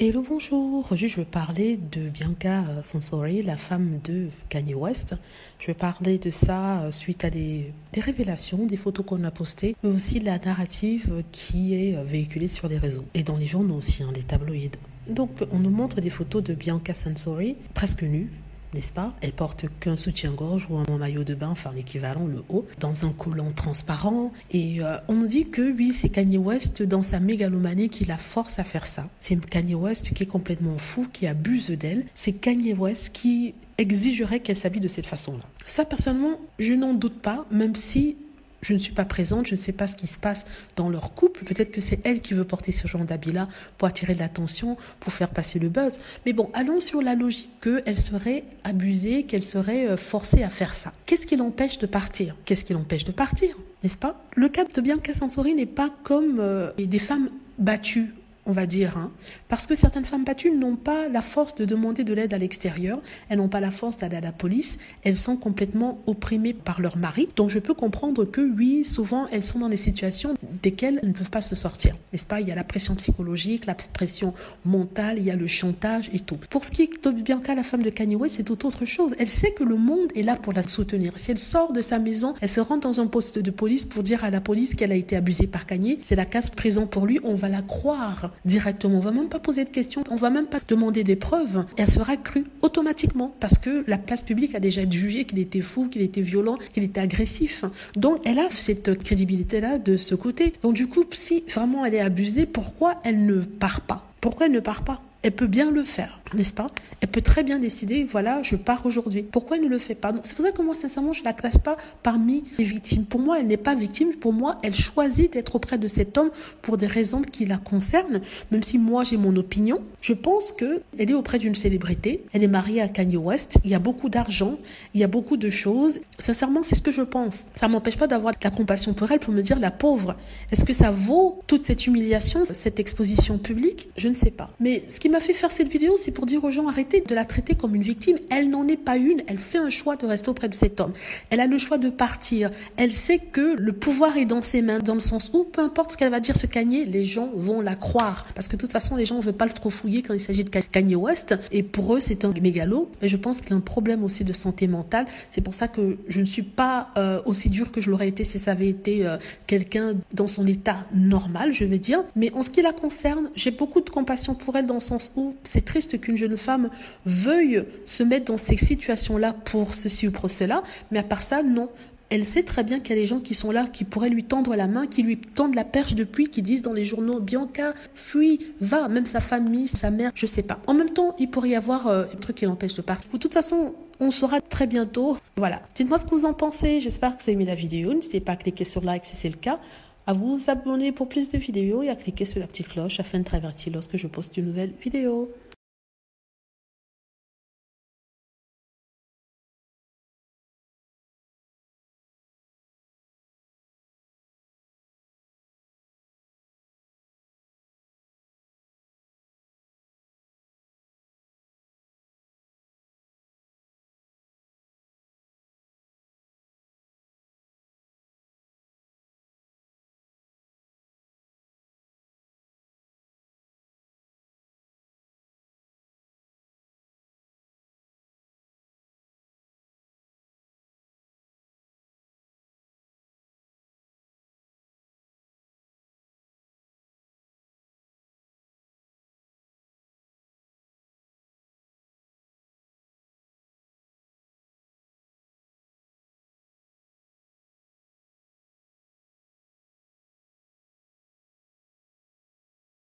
Hello, bonjour. Aujourd'hui, je vais parler de Bianca Censori, la femme de Kanye West. Je vais parler de ça suite à des révélations, des photos qu'on a postées, mais aussi de la narrative qui est véhiculée sur les réseaux et dans les journaux aussi, les tabloïds. Donc, on nous montre des photos de Bianca Censori, presque nue, n'est-ce pas? Elle porte qu'un soutien-gorge ou un maillot de bain, enfin l'équivalent, le haut, dans un collant transparent. Et on nous dit que oui, c'est Kanye West dans sa mégalomanie qui la force à faire ça. C'est Kanye West qui est complètement fou, qui abuse d'elle. C'est Kanye West qui exigerait qu'elle s'habille de cette façon-là. Ça, personnellement, je n'en doute pas, même si je ne suis pas présente, je ne sais pas ce qui se passe dans leur couple. Peut-être que c'est elle qui veut porter ce genre d'habit-là pour attirer de l'attention, pour faire passer le buzz. Mais bon, allons sur la logique qu'elle serait abusée, qu'elle serait forcée à faire ça. Qu'est-ce qui l'empêche de partir? Qu'est-ce qui l'empêche de partir, n'est-ce pas? Le cas de Bianca Censori n'est pas comme des femmes battues, on va dire, parce que certaines femmes battues n'ont pas la force de demander de l'aide à l'extérieur, elles n'ont pas la force d'aller à la police, elles sont complètement opprimées par leur mari. Donc je peux comprendre que oui, souvent elles sont dans des situations desquelles elles ne peuvent pas se sortir, n'est-ce pas? Il y a la pression psychologique, la pression mentale, il y a le chantage et tout. Pour ce qui est de Bianca, la femme de Kanye West, c'est tout autre chose. Elle sait que le monde est là pour la soutenir. Si elle sort de sa maison, elle se rend dans un poste de police pour dire à la police qu'elle a été abusée par Kanye, c'est la case prison pour lui, on va la croire directement. On va même pas poser de questions, on va même pas demander des preuves. Elle sera crue automatiquement parce que la place publique a déjà jugé qu'il était fou, qu'il était violent, qu'il était agressif. Donc elle a cette crédibilité-là de ce côté. Donc du coup, si vraiment elle est abusée, pourquoi elle ne part pas? Pourquoi elle ne part pas? Elle peut bien le faire, n'est-ce pas? Elle peut très bien décider, voilà, je pars aujourd'hui. Pourquoi elle ne le fait pas? Donc, c'est pour ça que moi, sincèrement, je ne la classe pas parmi les victimes. Pour moi, elle n'est pas victime. Pour moi, elle choisit d'être auprès de cet homme pour des raisons qui la concernent. Même si moi, j'ai mon opinion, je pense qu'elle est auprès d'une célébrité. Elle est mariée à Kanye West. Il y a beaucoup d'argent. Il y a beaucoup de choses. Sincèrement, c'est ce que je pense. Ça ne m'empêche pas d'avoir de la compassion pour elle, pour me dire, la pauvre, est-ce que ça vaut toute cette humiliation, cette exposition publique? Je ne sais pas. Mais ce qui m'a fait faire cette vidéo, c'est pour dire aux gens, arrêtez de la traiter comme une victime. Elle n'en est pas une. Elle fait un choix de rester auprès de cet homme. Elle a le choix de partir. Elle sait que le pouvoir est dans ses mains, dans le sens où, peu importe ce qu'elle va dire, ce Kanye, les gens vont la croire. Parce que de toute façon, les gens ne veulent pas le trop fouiller quand il s'agit de Kanye West. Et pour eux, c'est un mégalo. Mais je pense qu'il a un problème aussi de santé mentale. C'est pour ça que je ne suis pas aussi dure que je l'aurais été si ça avait été quelqu'un dans son état normal, je vais dire. Mais en ce qui la concerne, j'ai beaucoup de compassion pour elle dans le sens où c'est triste qu'une jeune femme veuille se mettre dans ces situations-là pour ceci ou pour cela, mais à part ça, non. Elle sait très bien qu'il y a des gens qui sont là, qui pourraient lui tendre la main, qui lui tendent la perche depuis, qui disent dans les journaux, Bianca, fuis, va, même sa famille, sa mère, je sais pas. En même temps, il pourrait y avoir un truc qui l'empêche de partir. De toute façon, on saura très bientôt. Voilà. Dites-moi ce que vous en pensez. J'espère que vous avez aimé la vidéo. N'hésitez pas à cliquer sur like si c'est le cas, à vous abonner pour plus de vidéos et à cliquer sur la petite cloche afin de être averti lorsque je poste une nouvelle vidéo.